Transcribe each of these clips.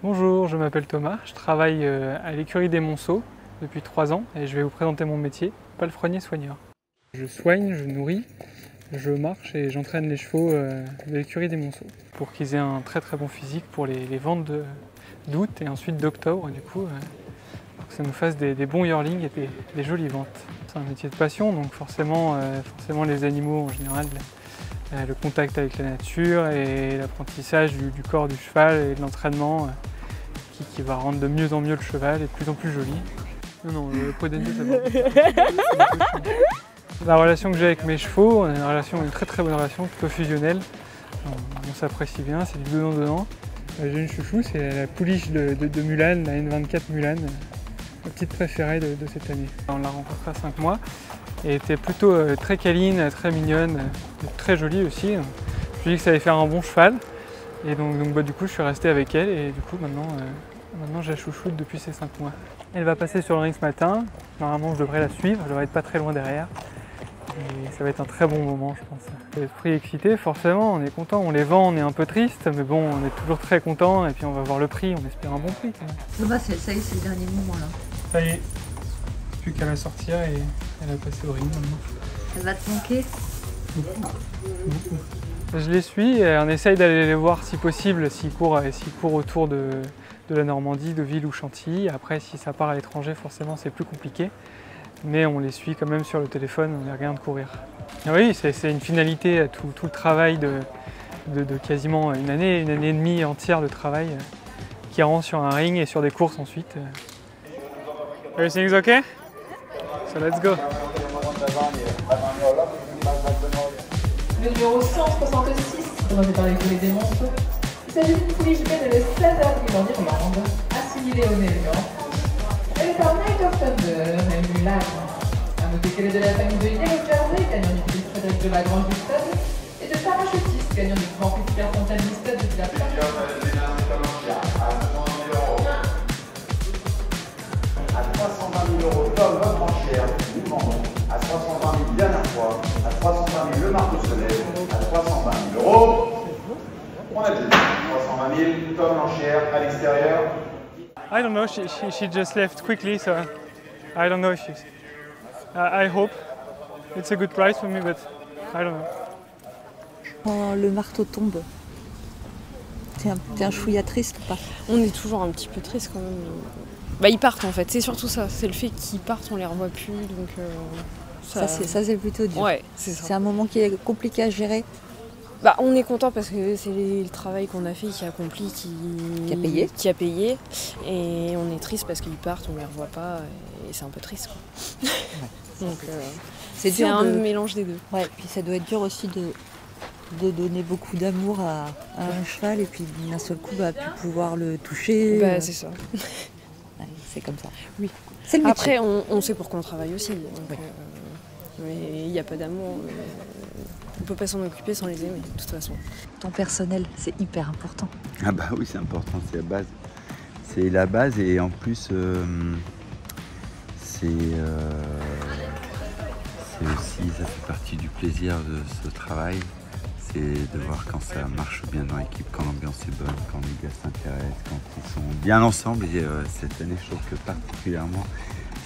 Bonjour, je m'appelle Thomas, je travaille à l'écurie des Monceaux depuis 3 ans et je vais vous présenter mon métier, palefrenier soigneur. Je soigne, je nourris, je marche et j'entraîne les chevaux de l'écurie des Monceaux pour qu'ils aient un très bon physique pour les ventes d'août et ensuite d'octobre, du coup, pour que ça nous fasse des bons yearlings et des jolies ventes. C'est un métier de passion, donc forcément les animaux en général, le contact avec la nature et l'apprentissage du corps du cheval et de l'entraînement qui va rendre de mieux en mieux le cheval et de plus en plus joli. Non, le prudentier, ça va. La relation que j'ai avec mes chevaux, on a une très bonne relation, plutôt fusionnelle. On s'apprécie bien, c'est du donnant-donnant. J'ai une chouchou, c'est la pouliche de Mulan, la N24 Mulan, ma petite préférée de cette année. On l'a rencontrée à 5 mois et elle était plutôt très câline, très mignonne, très jolie aussi. Je me suis dit que ça allait faire un bon cheval et donc du coup je suis resté avec elle et du coup maintenant je la chouchoute depuis ces 5 mois. Elle va passer sur le ring ce matin, normalement je devrais la suivre, je devrais être pas très loin derrière. Et ça va être un très bon moment, je pense. L'esprit excité, forcément, on est content, on les vend, on est un peu triste, mais bon, on est toujours très content et puis on va voir le prix, on espère un bon prix. Thomas, ça y est, c'est le dernier moment là. Ça y est, plus qu'à la sortir et elle va passer au ring maintenant. Elle va te manquer? Beaucoup. Je les suis et on essaye d'aller les voir si possible, s'ils courent autour de la Normandie, de Ville ou Chantilly. Après, si ça part à l'étranger, forcément, c'est plus compliqué. Mais on les suit quand même sur le téléphone, on les regarde courir. Et oui, c'est une finalité à tout le travail de quasiment une année et demie entière de travail qui rend sur un ring et sur des courses ensuite. Everything's okay? So let's go! Le numéro 166, présenté par l'écurie des Monceaux. Il s'agit d'une pouliche née le 16 avril en Irlande, assimilée au Néerlandais. Elle est par Night of Thunder et Mulan. A noter qu'elle est de la famille de Yellow Jersey, gagnant du prix Frédéric de Lagrange du Stade, et de parachutiste, gagnant du Grand Prix Pierre Fontaine du Stade depuis la première. À 320 000 € Tom, votre enchère, nous vendons. À 320 000 dernière fois, à 320 000 le marteau soleil, à 320 000 €. On a dit 320 000, Tom l'enchère à l'extérieur. I don't know, she just left quickly, so I don't know if she's... I hope it's a good price for me, but I don't know. Quand le marteau tombe, t'es un chouïa triste ou pas? On est toujours un petit peu triste quand même. Bah ils partent en fait, c'est surtout ça, c'est le fait qu'ils partent, on les revoit plus, donc... Ça c'est plutôt dur. Ouais, c'est ça. C'est un moment qui est compliqué à gérer. Bah, on est content parce que c'est le travail qu'on a fait qui a accompli, qui a payé. Et on est triste parce qu'ils partent, on les revoit pas et c'est un peu triste quoi. Ouais. Donc c'est un mélange des deux. Ouais, puis ça doit être dur aussi de donner beaucoup d'amour à un cheval et puis d'un seul coup plus pouvoir le toucher. Bah c'est ça. Ouais, c'est comme ça. Oui. C'est le métier. Après on sait pourquoi on travaille aussi. Donc, mais il n'y a pas d'amour. On ne peut pas s'en occuper sans les aimer, de toute façon. Ton personnel, c'est hyper important. Ah bah oui, c'est important, c'est la base. C'est la base et en plus, c'est aussi, ça fait partie du plaisir de ce travail. C'est de voir quand ça marche bien dans l'équipe, quand l'ambiance est bonne, quand les gars s'intéressent, quand ils sont bien ensemble. Et cette année, je trouve que particulièrement,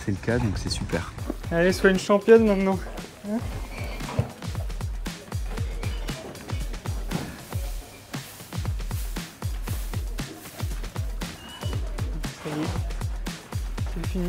c'est le cas, donc c'est super. Allez, sois une championne maintenant. Hein? Ça y est, c'est fini.